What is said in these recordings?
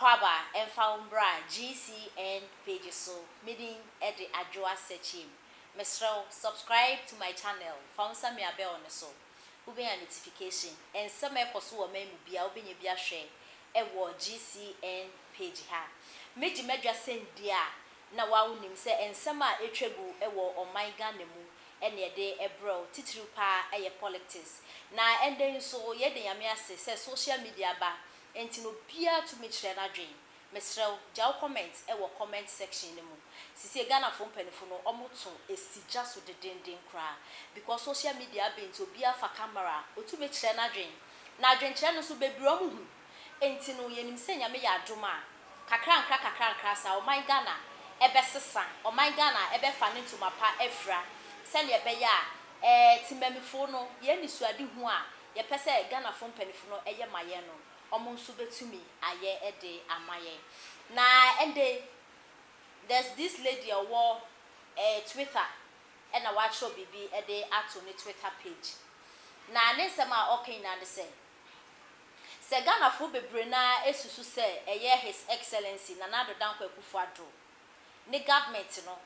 wakwaba and found bra GCN page so meeting at the Adjoa searching. Mr. Subscribe to my channel, found some bell on the so. Ube a notification and some episode may be a share a GCN page ha. Meji medja send dia na wa unim se and some a trebu on my ganemu and ye day a bro titru pa a politics. Na and then so ye de yamia se social media ba enti no bia to me chere na dwen. Mr. Jaw comments comment section nemu. Sisi Ghana phone penifo no omoto esija so de den kra because social media be into bia fa camera otu me chere na dwen. Na dwen chere no so bebro mu hu. Enti no yenim se nyame ya adoma kakra sa o my Ghana ebe sesa o my Ghana ebe fa ne ntoma pa efra se ne ebe ya timamifo no ye ni suade hu a ye pese Ghana phone penifo no eye maye no omo nso betumi aye ede amaye na ende there's this lady or Twitter and a watch show bibi ede ato ne Twitter page na ne sema okay na de say se Ghana fo bebre na esusu se eye his excellency Nana Akuffo Addo ne government no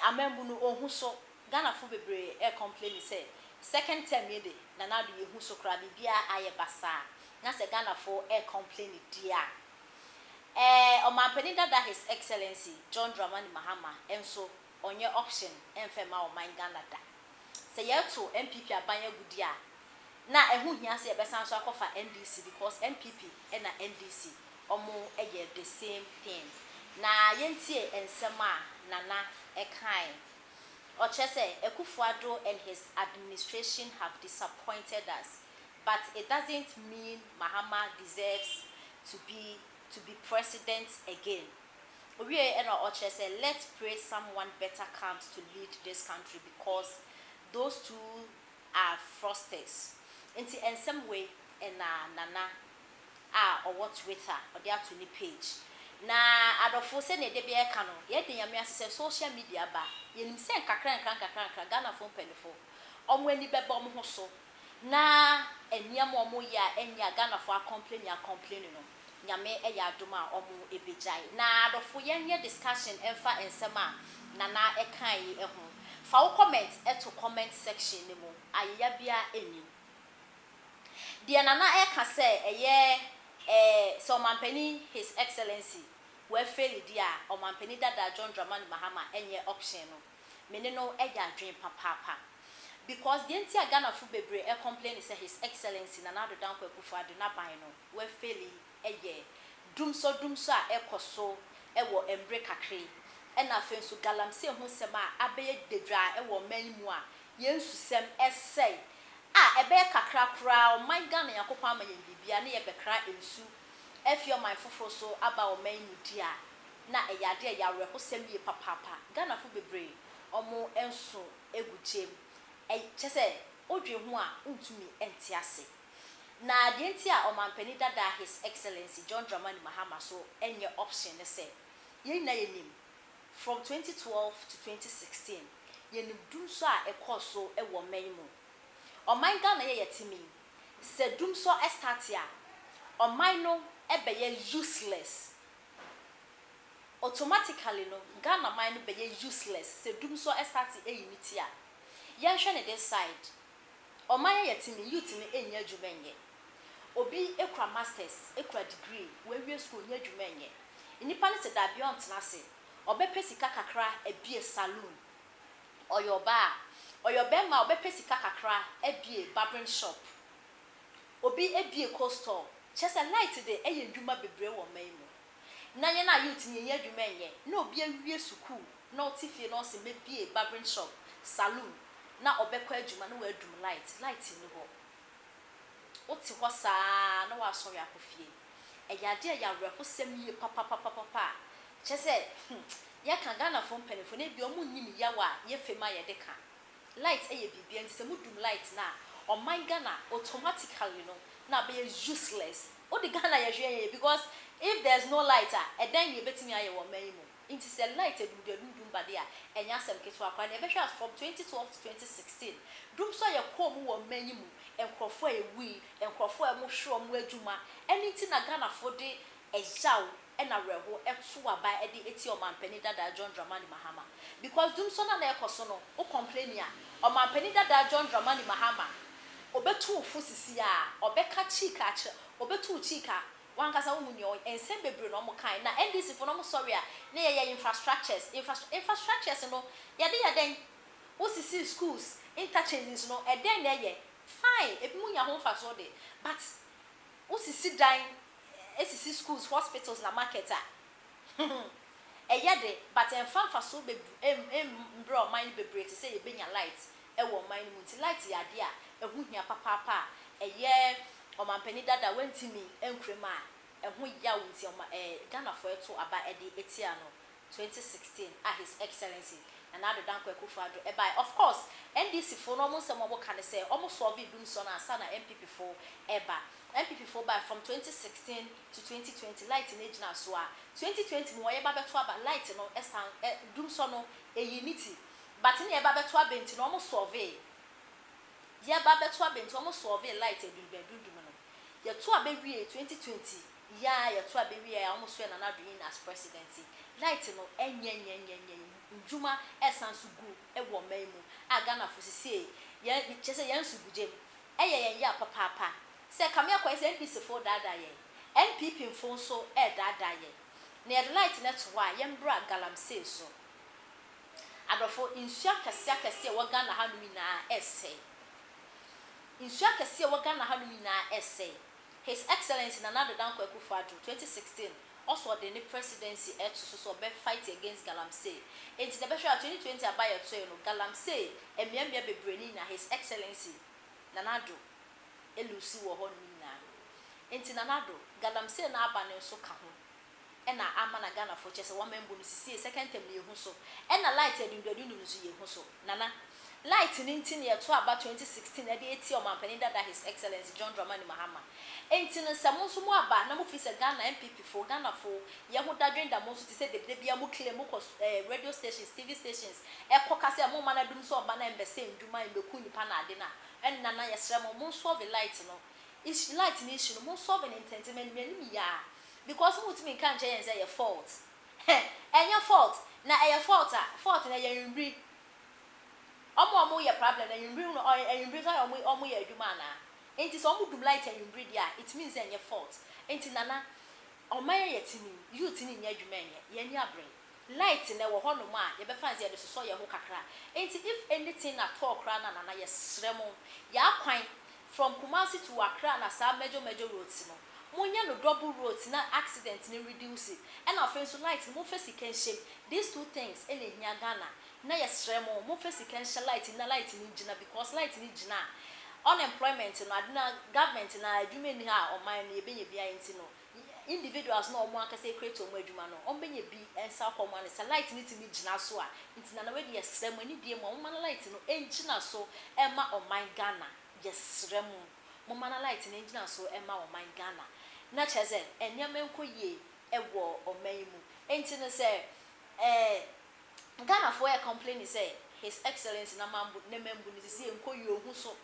amembu no ohun so Ghana fo bebre complain say second term ye de Nana do ehun so kra bibia aye basa na se Ghana fo complain dia omampeni dada his excellency John Dramani Mahama enso onye option enfema o man Ghana da se yeto MPP abanya gudia na ehu hia se ebesan so akofa NDC because MPP and NDC omo eye the same thing na yentie ensema nana ekai o chese Akuffo Addo and his administration have disappointed us, but it doesn't mean Mahama deserves to be president again. We and our church say let's pray someone better comes to lead this country because those two are frosters. In some way, and nana or what Twitter or their Twitter page. Na adofo se ne de be e ka no ye de yame asese social media ba yenim se kakran Ghana phone penifo omo ani bebe omo ho so na eniam omo ya enya Ghana for complain no nyame e ya adoma omo ebejai na adofo ye discussion emfa ensema nana e kan yi e ho fa wo comment to comment section ni mu ayeya bia eni de nana e ka se so mampeni his excellency we fail dia o mampeni dada John Dramani Mahama enye option no mene no eya adwen papa because the entire Ghana fu bebre complain say his excellency Nana Akuffo Addo na ban no we fail eye dum so a ekoso ewo embre kakre e na fe so galamse hu sem a abeye dedra ewo manmu a yensu sem esei ebe kakra kra o my Ghana yakopɔ ama yen bibia ne ye bekra ensu efio my foforo so aba o manmu dia na eyade e yawe ho sem ye papa Ghana fu bebre omo enso egugem chese odwe ho a ntumi entiase na de ntia o mampeni dada his excellency John Dramani Mahama so enye option ne say yen na yenim from 2012 to 2016 yenim dum so a ekoso ewo manmu o man Ghana ye yetimi se dum so estatia o man no ebeye useless automatically no Ghana man no beye useless se dum so estati eyimiti a yen hwe ne this side o man ye yetimi youth ni enya adwumenye obi ekra masters ekra degree we wie school nya adwumenye inipa ne se da beyond na se obepesika kakra ebie saloon oyoba obepesika kakra ebie barbering shop obi ebie coastal chese light de eye ndwuma bebre wo manmu na ye na youth ni nya adwumenye na obi awie school na otifie na ose mebie barbering shop saloon na obekwa adwuma na wadum light ni ho oti ho saa na wa so ya kofie eyade ya werho sem ye papa chese ya kan Ghana phone penifo na bi omu nyim yawa ye fema ye de ka light eye bibia nti se mudum light na o man Ghana automatically no na be useless o de Ghana ye hwe because if there's no light and then you betimi aye wo manmu inti se light edum bade a enya sem keto akwa na be hwe from 2012 to 2016 dum so ye kom wo manmu enkrofo e wi enkrofo e mo hwe mo adwuma anything na Ghana for de ejaw na reho eto aba e de eti omampani dada John Dramani Mahama because dum so na na ekoso no o complain ya omampani dada John Dramani Mahama obetu fu sisi a obeka chika ache obetu chika wankasa wo munyo ense bebre no mo kan na NDC fo no mo sorry a na ye infrastructures no ye de ye den wo sisi schools interchanges no e den na ye fine ebi mu nya ho fa so de but wo sisi dan esisi schools hospitals na market a eyede but enfa so be bro mind bebre te say ye benya light e wo mind mu ti light ya de a ehu hia papa eye omampani dada wentimi enkrema ehu ya wonti Ghana for to aba ede etia no 2016 his excellency and now the Akuffo Addo e by of course NDC for no mo se mo ka ne say omo solve dum so na asa na MPP for eba MPP for by from 2016 to 2020 light in age na so a 2020 mo ye ba beto aba light no esan dum so no unity but ne ye ba beto aba enti no mo solve ye ba beto aba enti mo solve light edum no ye to aba wie 2020 ya ye to aba wie ya mo so na na do in as presidency light no enye njuma esan su gu e wo man mu aga na fo sisi ye chese ye nsu gujem eye ya papa se kamia kwa se NPC for dada ye NPP mfo so dada ye na light net wa ye mbra galamsey so adofo insua kase wo Ghana hanumi na ese insua kase wo Ghana hanumi na ese his excellency Nana Akuffo Addo 2016 also the presidency to be fight against galamsey enti the best 2020 abaya to no galamsey emiambia bebreni na his excellency Nana Addo elusi wo ho na enti Nana Addo galamsey na aba ne so ka ho ena ama na Ghana for chese wo membu no sisi second term ne hu so ena light edundadu no so ye hu so nana light ni ntin ye to aba 2016 e de eti omampani dada his excellency John Dramani Mahama enti no samo so mo aba na mo fi se Ghana MPP for Ghana for ye ho dadwen da mo so ti se de bia mo claim mo radio stations TV stations e kokase mo mana dum so oba na embese nduma embeku nipa na ade na en nana ye sre mo solve light no is light ni issue no mo solve an entertainment me ya because mo timi kan je yen say your fault enya fault na e fault fault na ye nri omo ye problem na nri no nri so omo ye adwuma na enti so omo dum light and nri dia it means enya fault enti nana omaye ye timi youth ni nya adwuma ye ni abre light na wo ho no ma ye be fancy ye de so ye ho kakra enti if anything na talk ra na nana ye sremo ya kwan from Kumasi to Accra na sa major roads no munya no double roads na accident ni reduce and offense light mo face can shape these two things ene hia Ghana na yesremo mo face can light na light ni gina because light ni gina unemployment no adina government na adwuma ni ha o man ni ebenye bia enti no individuals no mo aka say create o mo adwuma no o benye bi ensa komo an say light ni timi gina so a enti na we de yesremo ni die mo man light no engina so e ma o man Ghana yesremo mo man light ni engina so e ma o man Ghana na cheze enyame nkoye ewo omaimu enti no say Ghana for a complain say his excellency na mambu ne membu ni si nkoye ohu so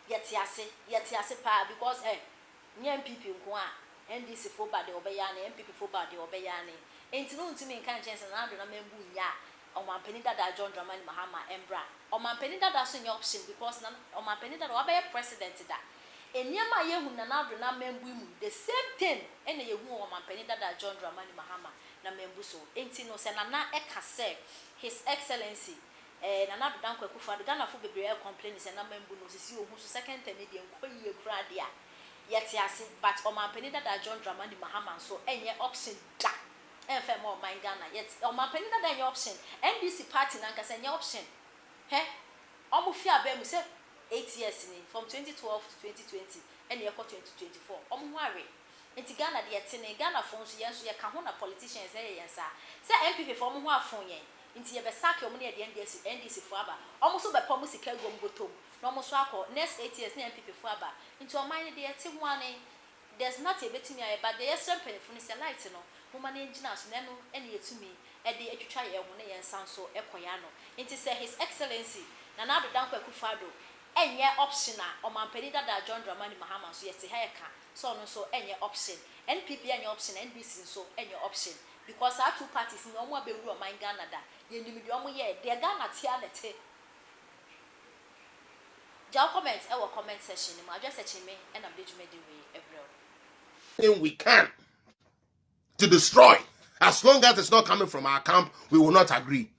yeti ase pa because nya MPP nko a NDC for bad obeya na MPP for bad obeya na enti no ntimi nkan chance na ado na membu nya omampani dada John Dramani Mahama embra omampani dada so nya option because na omampani dada obeya president da eniama yehu na ado na membu mu the same thing ene yehu omampani dada John Dramani Mahama na membu so enti no se na eka say his excellency Nana Akuffo Addo Ghana for bebre complain say na membu no sisi ohu so second term dey nkoye kura dia yeti ase but omampani dada John Dramani Mahama so enye option da enfe mo man Ghana yet omampani dada enye option NDC party na nkasa enye option omo fi abem say 8 years ni from 2012 to 2020 and ye 2024 omo ho are enti Ghana de yetene Ghana fon so yenso ye ka ho na politicians yensa say MPP for omo ho afon yen enti ye be sack omo na de NDC for aba omo so be pom sika gom botom no omo so akọ next 8 years na MPP for aba enti o man de yete ho ane there's not a betimi aye but the yesterday penfo ni say light no mo man engineer so na no ene yetumi e de atwitwa ye ho na yensa so ekoya no enti say his excellency Nana Akuffo Addo enye option a omampani dada John Dramani Mahama so yete ha yeka so no so enye option NPP enye option NDC so enye option because our two parties no mo abewu o man Ghana da ye nimidi omo ye de Ghana tia nete ja comment e wo comment section mo address section me and am dey jumedi we every we can to destroy. As long as it's not coming from our camp, we will not agree.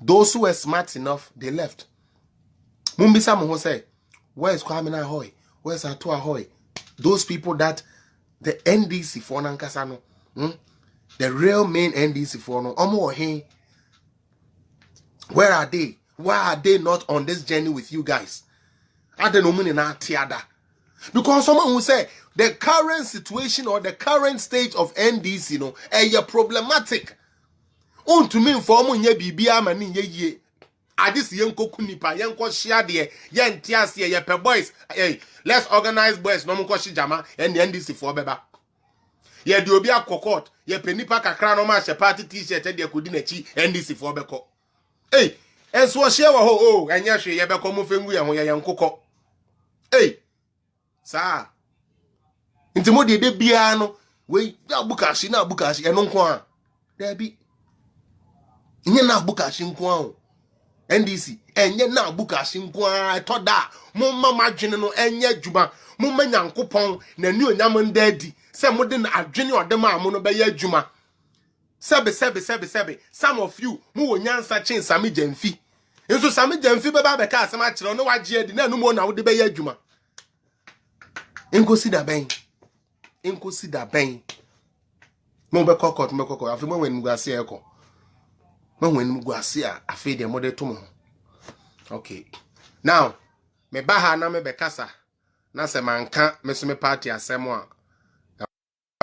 Those who were smart enough, they left. Mumbisa Moho say, where is Kwame Ahoy? Where's Atu Ahoy? Those people that the NDC for Nankasano, the real main NDC for no, Omo He. Where are they? Why are they not on this journey with you guys? I don't know na tiada. Because someone who say the current situation or the current state of NDC, problematic. To me, for me, bibia mani ye. Adis yenko kunipa, yenko shiade, yen tiasi, ye pe boys. Hey, let's organize boys. No muko shijama and the NDC for beba. Ye diobia kokot, ye penipa kakra no ma she party t-shirt and ye kudinechi NDC for beko. Hey, and so share ho and yashi ye beko mufengu ya hoya yankoko. Hey. Sa intimo de bia no we abukashi na abukashi eno nko a da bi nye na abukashi nko a NDC enye na abukashi nko a to da mo mama adwene no enye djuma mo manyankopon na ni onyam ndadi se mo de na adwene odem a mo no be ya djuma sebe some of you mo wonyansa chen sami jamfi enso sami jamfi be ba be ka asema kire no wagye adi na no mo na wo de be ya djuma Inconsider ben. Mo be kokot me kokot. Afi mo wen mugasi eko. Mo wen mugasi afi de mo de to mo. Okay. Now, me ba ha na me be kasa. Na se manka me so me party asemo a.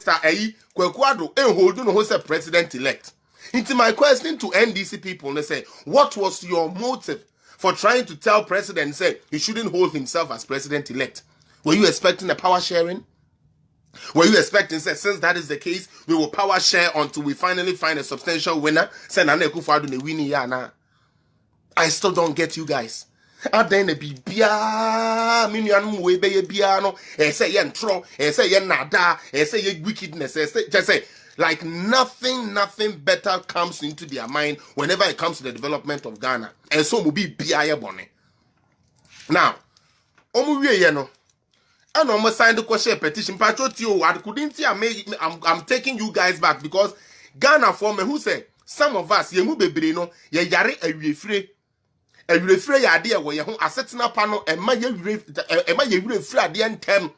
Mr. Ayi Akuffo Addo hold no ho say president elect. Into my question to NDC people, they say, what was your motive for trying to tell president say he shouldn't hold himself as president elect? Were you expecting a power sharing? Were you expecting, say, since that is the case, we will power share until we finally find a substantial winner? Say, Akuffo Addo ne winning ya na. I still don't get you guys. Adene bibia minuanum we be bia no say ye ntro say ye nada say ye wickedness just say like nothing better comes into their mind whenever it comes to the development of Ghana. And so will be bia ye bone. Now, omu wie ye no and almost signed the question petition. Patrotio, I couldn't see. I'm taking you guys back because Ghana for me who say some of us ye mu bebre no ye yare awifre idea where ye ho asetena pa no ema ye free ade ntem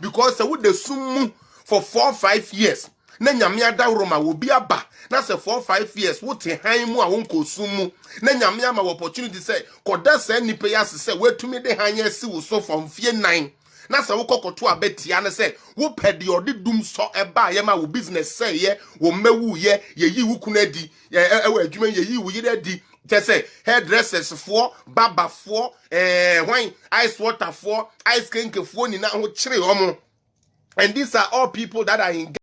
because se would the sum for 4-5 years na nyame ada roma wo bi aba na se 4-5 years wo te han mu a wonko sum na nyame ama opportunity say koda se nipa ya se wetumi de han ya si wo so from fie 9 na se wo kokoto abetia na se wo pede odi dum so eba ye ma wo business say ye wo mewu ye yi wo kunadi e wo adwuma ye yi wo yire di say hairdressers for barber for wine ice water for ice cream for ni na ho kire omo. And these are all people that are in